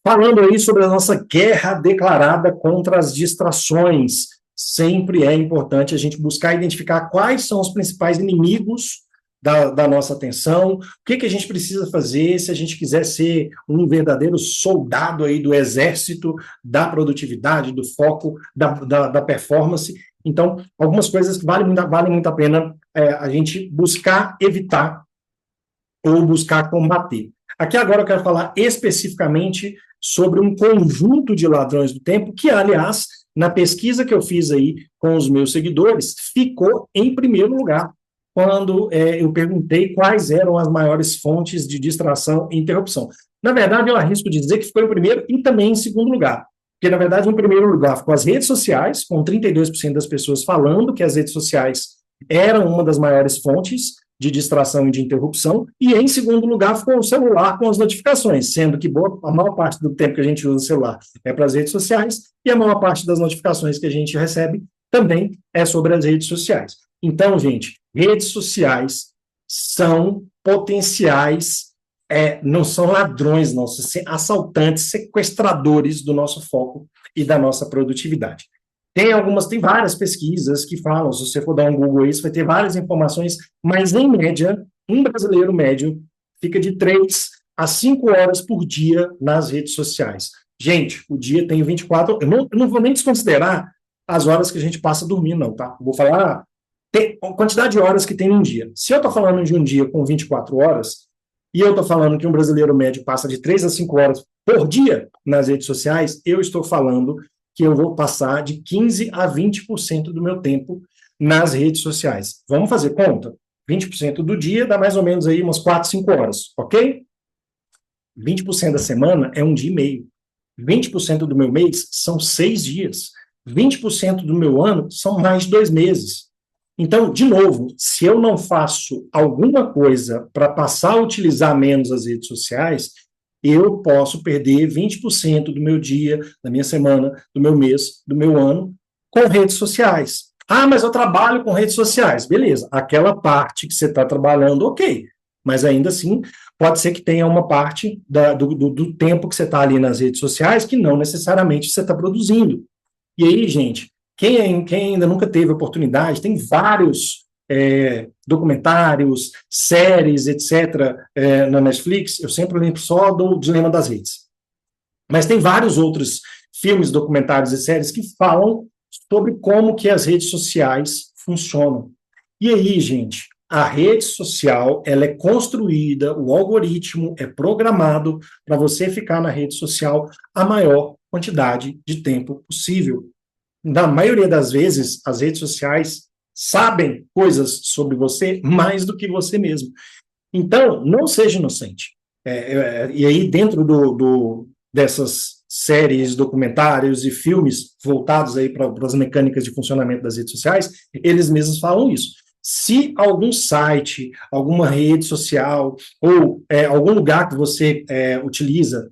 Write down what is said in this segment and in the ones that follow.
Falando aí sobre a nossa guerra declarada contra as distrações, sempre é importante a gente buscar identificar quais são os principais inimigos da nossa atenção, o que a gente precisa fazer se a gente quiser ser um verdadeiro soldado aí do exército, da produtividade, do foco, da performance. Então, algumas coisas que valem muito a pena a gente buscar evitar ou buscar combater. Aqui agora eu quero falar especificamente sobre um conjunto de ladrões do tempo que, aliás, na pesquisa que eu fiz aí com os meus seguidores, ficou em primeiro lugar quando eu perguntei quais eram as maiores fontes de distração e interrupção. Na verdade, eu arrisco dizer que ficou em primeiro e também em segundo lugar. Porque, na verdade, em primeiro lugar ficou as redes sociais, com 32% das pessoas falando que as redes sociais eram uma das maiores fontes de distração e de interrupção, e em segundo lugar ficou o celular com as notificações, sendo que a maior parte do tempo que a gente usa o celular é para as redes sociais, e a maior parte das notificações que a gente recebe também é sobre as redes sociais. Então, gente, redes sociais são potenciais, não são ladrões nossos, são assaltantes, sequestradores do nosso foco e da nossa produtividade. Tem várias pesquisas que falam, se você for dar um Google aí, você vai ter várias informações, mas em média, um brasileiro médio fica de 3 a 5 horas por dia nas redes sociais. Gente, o dia tem 24, eu não vou nem desconsiderar as horas que a gente passa dormindo, não, tá? Eu vou falar a quantidade de horas que tem num dia. Se eu estou falando de um dia com 24 horas, e eu estou falando que um brasileiro médio passa de 3 a 5 horas por dia nas redes sociais, eu estou falando que eu vou passar de 15 a 20% do meu tempo nas redes sociais. Vamos fazer conta? 20% do dia dá mais ou menos aí umas 4, 5 horas, ok? 20% da semana é um dia e meio. 20% do meu mês são 6 dias. 20% do meu ano são mais de 2 meses. Então, de novo, se eu não faço alguma coisa para passar a utilizar menos as redes sociais, eu posso perder 20% do meu dia, da minha semana, do meu mês, do meu ano, com redes sociais. Ah, mas eu trabalho com redes sociais. Beleza, aquela parte que você está trabalhando, ok. Mas ainda assim, pode ser que tenha uma parte do tempo que você está ali nas redes sociais que não necessariamente você está produzindo. E aí, gente, quem ainda nunca teve oportunidade, tem vários documentários, séries, etc., na Netflix. Eu sempre lembro só do Dilema das Redes. Mas tem vários outros filmes, documentários e séries que falam sobre como que as redes sociais funcionam. E aí, gente, a rede social, ela é construída, o algoritmo é programado para você ficar na rede social a maior quantidade de tempo possível. Na maioria das vezes, as redes sociais sabem coisas sobre você mais do que você mesmo. Então, não seja inocente. E aí, dentro dessas séries, documentários e filmes voltados aí para as mecânicas de funcionamento das redes sociais, eles mesmos falam isso. Se algum site, alguma rede social ou algum lugar que você utiliza,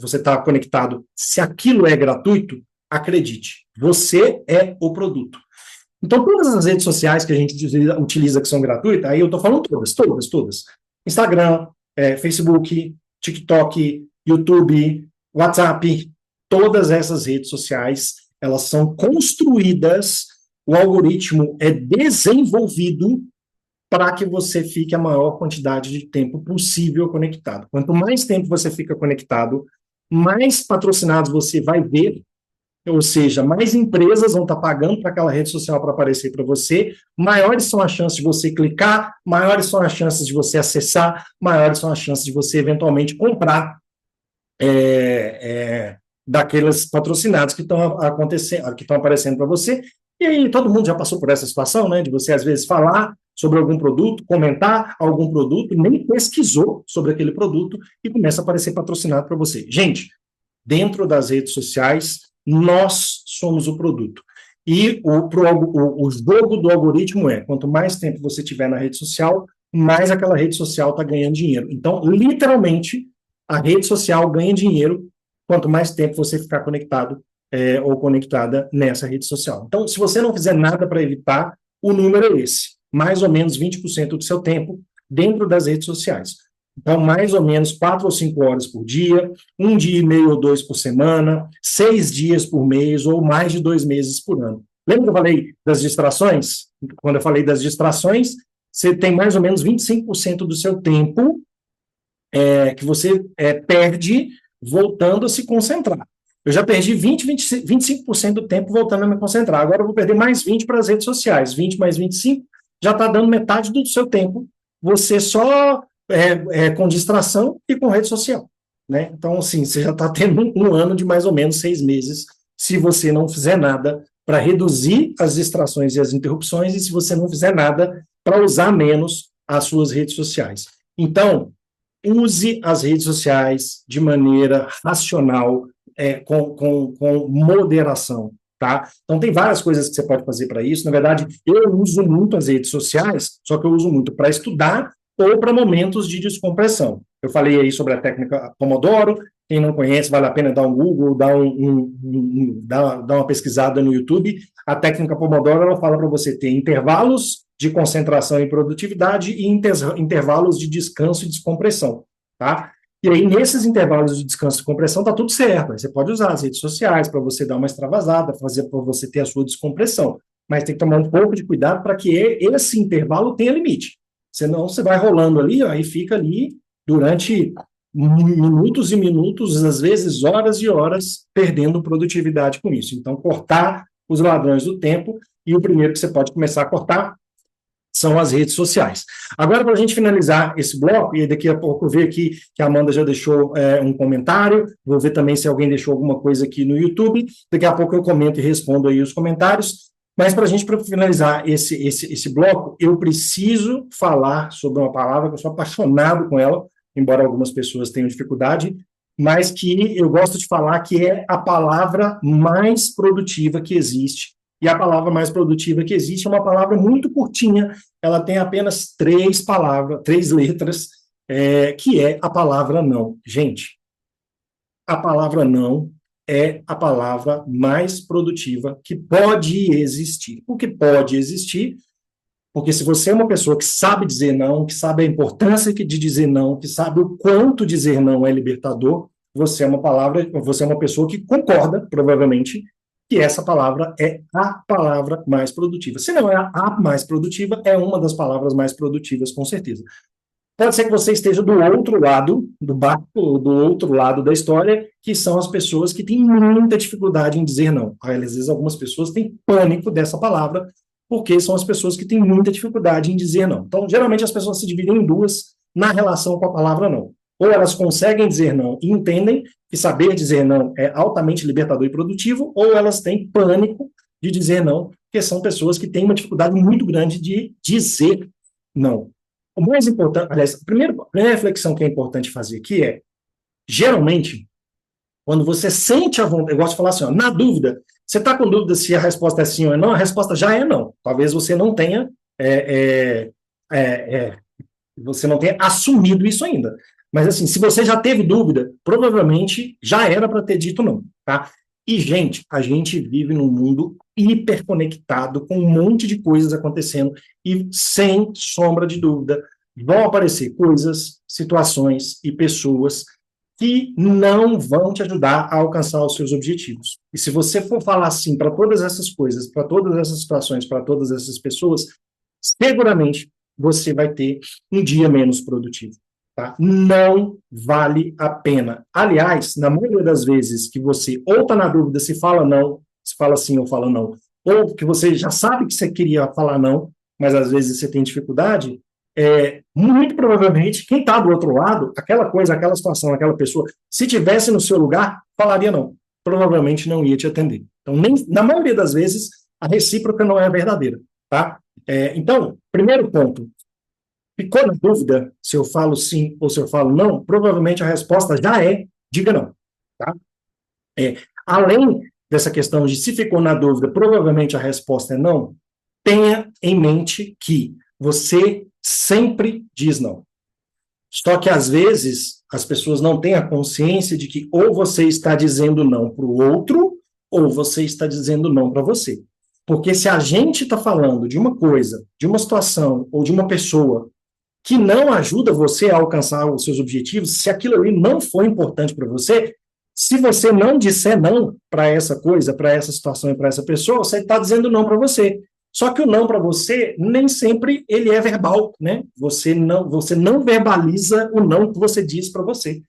você está conectado, se aquilo é gratuito, acredite, você é o produto. Então, todas as redes sociais que a gente utiliza que são gratuitas, aí eu estou falando todas. Instagram, Facebook, TikTok, YouTube, WhatsApp, todas essas redes sociais, elas são construídas, o algoritmo é desenvolvido para que você fique a maior quantidade de tempo possível conectado. Quanto mais tempo você fica conectado, mais patrocinados você vai ver, ou seja, mais empresas vão estar pagando para aquela rede social para aparecer para você, maiores são as chances de você clicar, maiores são as chances de você acessar, maiores são as chances de você eventualmente comprar daqueles patrocinados que estão acontecendo, que estão aparecendo para você. E aí todo mundo já passou por essa situação, né, de você às vezes falar sobre algum produto, comentar algum produto, nem pesquisou sobre aquele produto e começa a aparecer patrocinado para você. Gente, dentro das redes sociais, nós somos o produto. E o jogo do algoritmo quanto mais tempo você tiver na rede social, mais aquela rede social está ganhando dinheiro. Então, literalmente, a rede social ganha dinheiro quanto mais tempo você ficar conectado ou conectada nessa rede social. Então, se você não fizer nada para evitar, o número é esse. Mais ou menos 20% do seu tempo dentro das redes sociais. Então, mais ou menos 4 ou 5 horas por dia, 1 dia e meio ou 2 por semana, 6 dias por mês ou mais de 2 meses por ano. Lembra que eu falei das distrações? Quando eu falei das distrações, você tem mais ou menos 25% do seu tempo que você perde voltando a se concentrar. Eu já perdi 25% do tempo voltando a me concentrar. Agora eu vou perder mais 20 para as redes sociais. 20 mais 25 já está dando metade do seu tempo. Você só com distração e com rede social. Né? Então, assim, você já está tendo um ano de mais ou menos 6 meses se você não fizer nada para reduzir as distrações e as interrupções e se você não fizer nada para usar menos as suas redes sociais. Então, use as redes sociais de maneira racional, com moderação, tá? Então, tem várias coisas que você pode fazer para isso. Na verdade, eu uso muito as redes sociais, só que eu uso muito para estudar ou para momentos de descompressão. Eu falei aí sobre a técnica Pomodoro. Quem não conhece, vale a pena dar um Google, dar uma pesquisada no YouTube. A técnica Pomodoro, ela fala para você ter intervalos de concentração e produtividade e intervalos de descanso e descompressão, tá? E aí, nesses intervalos de descanso e compressão, tá tudo certo. Aí você pode usar as redes sociais para você dar uma extravasada, fazer para você ter a sua descompressão. Mas tem que tomar um pouco de cuidado para que esse intervalo tenha limite. Senão você vai rolando ali, ó, e fica ali durante minutos e minutos, às vezes horas e horas, perdendo produtividade com isso. Então, cortar os ladrões do tempo, e o primeiro que você pode começar a cortar são as redes sociais. Agora, para a gente finalizar esse bloco, e daqui a pouco eu ver aqui que a Amanda já deixou um comentário, vou ver também se alguém deixou alguma coisa aqui no YouTube, daqui a pouco eu comento e respondo aí os comentários, mas para a gente finalizar esse bloco, eu preciso falar sobre uma palavra que eu sou apaixonado com ela, embora algumas pessoas tenham dificuldade, mas que eu gosto de falar que é a palavra mais produtiva que existe. E a palavra mais produtiva que existe é uma palavra muito curtinha, ela tem apenas 3 letras, que é a palavra não. Gente, a palavra não é a palavra mais produtiva que pode existir. Por que pode existir? Porque se você é uma pessoa que sabe dizer não, que sabe a importância de dizer não, que sabe o quanto dizer não é libertador, você é uma pessoa que concorda, provavelmente, que essa palavra é a palavra mais produtiva. Se não é a mais produtiva, é uma das palavras mais produtivas, com certeza. Pode ser que você esteja do outro lado do barco, do outro lado da história, que são as pessoas que têm muita dificuldade em dizer não. Às vezes, algumas pessoas têm pânico dessa palavra, porque são as pessoas que têm muita dificuldade em dizer não. Então, geralmente, as pessoas se dividem em duas na relação com a palavra não. Ou elas conseguem dizer não e entendem que saber dizer não é altamente libertador e produtivo, ou elas têm pânico de dizer não, porque são pessoas que têm uma dificuldade muito grande de dizer não. O mais importante, aliás, a primeira reflexão que é importante fazer aqui é, geralmente, quando você sente a vontade, eu gosto de falar assim, ó, na dúvida, você está com dúvida se a resposta é sim ou é não, a resposta já é não. Talvez você não tenha você não tenha assumido isso ainda. Mas, assim, se você já teve dúvida, provavelmente já era para ter dito não, tá? E, gente, a gente vive num mundo hiperconectado, com um monte de coisas acontecendo, e, sem sombra de dúvida, vão aparecer coisas, situações e pessoas que não vão te ajudar a alcançar os seus objetivos. E se você for falar assim para todas essas coisas, para todas essas situações, para todas essas pessoas, seguramente você vai ter um dia menos produtivo. Tá? Não vale a pena. Aliás, na maioria das vezes que você ou está na dúvida se fala não, se fala sim ou fala não, ou que você já sabe que você queria falar não, mas às vezes você tem dificuldade, muito provavelmente quem está do outro lado, aquela coisa, aquela situação, aquela pessoa, se tivesse no seu lugar, falaria não. Provavelmente não ia te atender. Então, na maioria das vezes, a recíproca não é verdadeira. Tá? Então, primeiro ponto, ficou na dúvida se eu falo sim ou se eu falo não, provavelmente a resposta já é diga não. Tá? Além dessa questão de se ficou na dúvida, provavelmente a resposta é não, tenha em mente que você sempre diz não. Só que, às vezes, as pessoas não têm a consciência de que ou você está dizendo não para o outro, ou você está dizendo não para você. Porque se a gente está falando de uma coisa, de uma situação ou de uma pessoa que não ajuda você a alcançar os seus objetivos, se aquilo ali não for importante para você, se você não disser não para essa coisa, para essa situação e para essa pessoa, você está dizendo não para você. Só que o não para você, nem sempre ele é verbal, né? Você não verbaliza o não que você diz para você.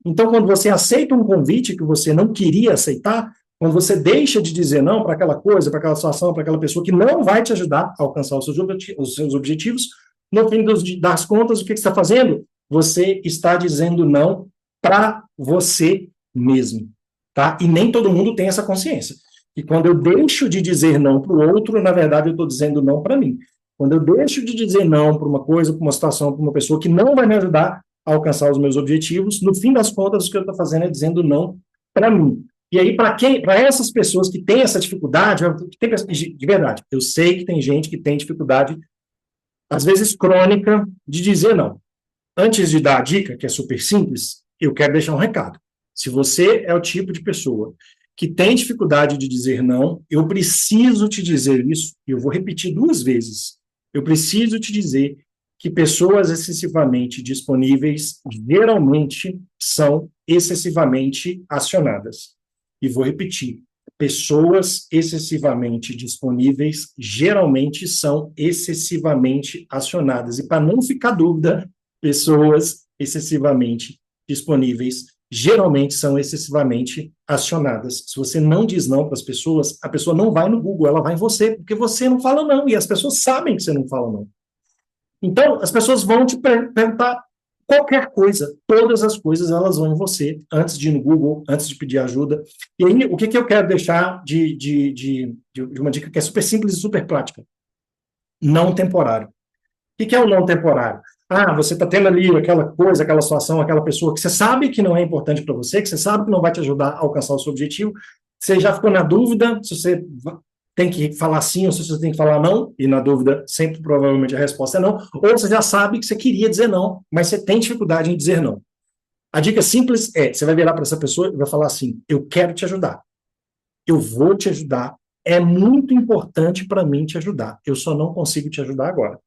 Então, quando você aceita um convite que você não queria aceitar, quando você deixa de dizer não para aquela coisa, para aquela situação, para aquela pessoa que não vai te ajudar a alcançar os seus objetivos, no fim das contas, o que você está fazendo? Você está dizendo não para você mesmo, tá? E nem todo mundo tem essa consciência. E quando eu deixo de dizer não para o outro, na verdade, eu estou dizendo não para mim. Quando eu deixo de dizer não para uma coisa, para uma situação, para uma pessoa que não vai me ajudar a alcançar os meus objetivos, no fim das contas, o que eu estou fazendo é dizendo não para mim. E aí, para essas pessoas que têm essa dificuldade, de verdade, eu sei que tem gente que tem dificuldade, às vezes crônica, de dizer não. Antes de dar a dica, que é super simples, eu quero deixar um recado. Se você é o tipo de pessoa que tem dificuldade de dizer não, eu preciso te dizer isso, e eu vou repetir 2 vezes. Eu preciso te dizer que pessoas excessivamente disponíveis geralmente são excessivamente acionadas. E vou repetir. Pessoas excessivamente disponíveis geralmente são excessivamente acionadas. E para não ficar dúvida, pessoas excessivamente disponíveis geralmente são excessivamente acionadas. Se você não diz não para as pessoas, a pessoa não vai no Google, ela vai em você, porque você não fala não, e as pessoas sabem que você não fala não. Então, as pessoas vão te perguntar qualquer coisa, todas as coisas elas vão em você, antes de ir no Google, antes de pedir ajuda. E aí, o que eu quero deixar de uma dica que é super simples e super prática? Não temporário. O que é o não temporário? Ah, você está tendo ali aquela coisa, aquela situação, aquela pessoa que você sabe que não é importante para você, que você sabe que não vai te ajudar a alcançar o seu objetivo, você já ficou na dúvida se você tem que falar sim ou se você tem que falar não, e na dúvida sempre provavelmente a resposta é não, ou você já sabe que você queria dizer não, mas você tem dificuldade em dizer não. A dica simples é, você vai virar para essa pessoa e vai falar assim, eu quero te ajudar, eu vou te ajudar, é muito importante para mim te ajudar, eu só não consigo te ajudar agora.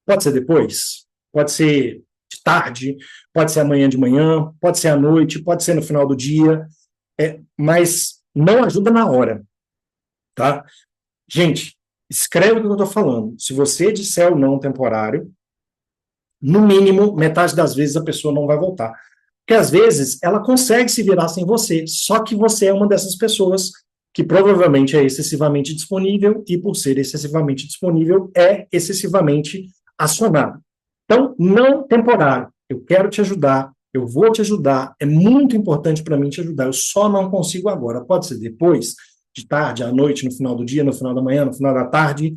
Pode ser depois, pode ser de tarde, pode ser amanhã de manhã, pode ser à noite, pode ser no final do dia, mas não ajuda na hora, tá? Gente, escreve o que eu estou falando. Se você disser o não temporário, no mínimo, metade das vezes a pessoa não vai voltar. Porque às vezes ela consegue se virar sem você, só que você é uma dessas pessoas que provavelmente é excessivamente disponível e, por ser excessivamente disponível, é excessivamente acionado. Então, não temporário. Eu quero te ajudar, eu vou te ajudar, é muito importante para mim te ajudar, eu só não consigo agora. Pode ser depois, de tarde, à noite, no final do dia, no final da manhã, no final da tarde.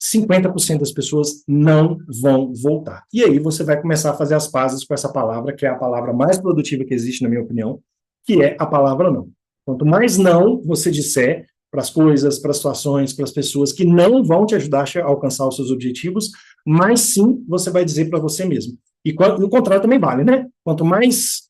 50% das pessoas não vão voltar. E aí você vai começar a fazer as pazes com essa palavra, que é a palavra mais produtiva que existe, na minha opinião, que é a palavra não. Quanto mais não você disser para as coisas, para as situações, para as pessoas que não vão te ajudar a alcançar os seus objetivos, mais sim você vai dizer para você mesmo. E o contrário também vale, né? Quanto mais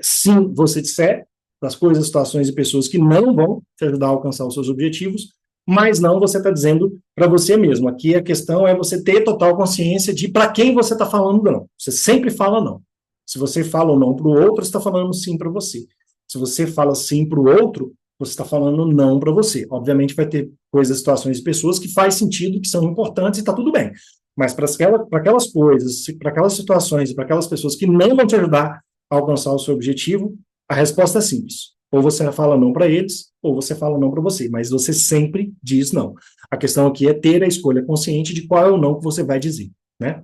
sim você disser para as coisas, situações e pessoas que não vão te ajudar a alcançar os seus objetivos, mas não você está dizendo para você mesmo. Aqui a questão é você ter total consciência de para quem você está falando não. Você sempre fala não. Se você fala não para o outro, você está falando sim para você. Se você fala sim para o outro, você está falando não para você. Obviamente vai ter coisas, situações e pessoas que faz sentido, que são importantes e está tudo bem. Mas para aquelas coisas, para aquelas situações e para aquelas pessoas que não vão te ajudar a alcançar o seu objetivo, a resposta é simples. Ou você fala não para eles, ou você fala não para você. Mas você sempre diz não. A questão aqui é ter a escolha consciente de qual é o não que você vai dizer.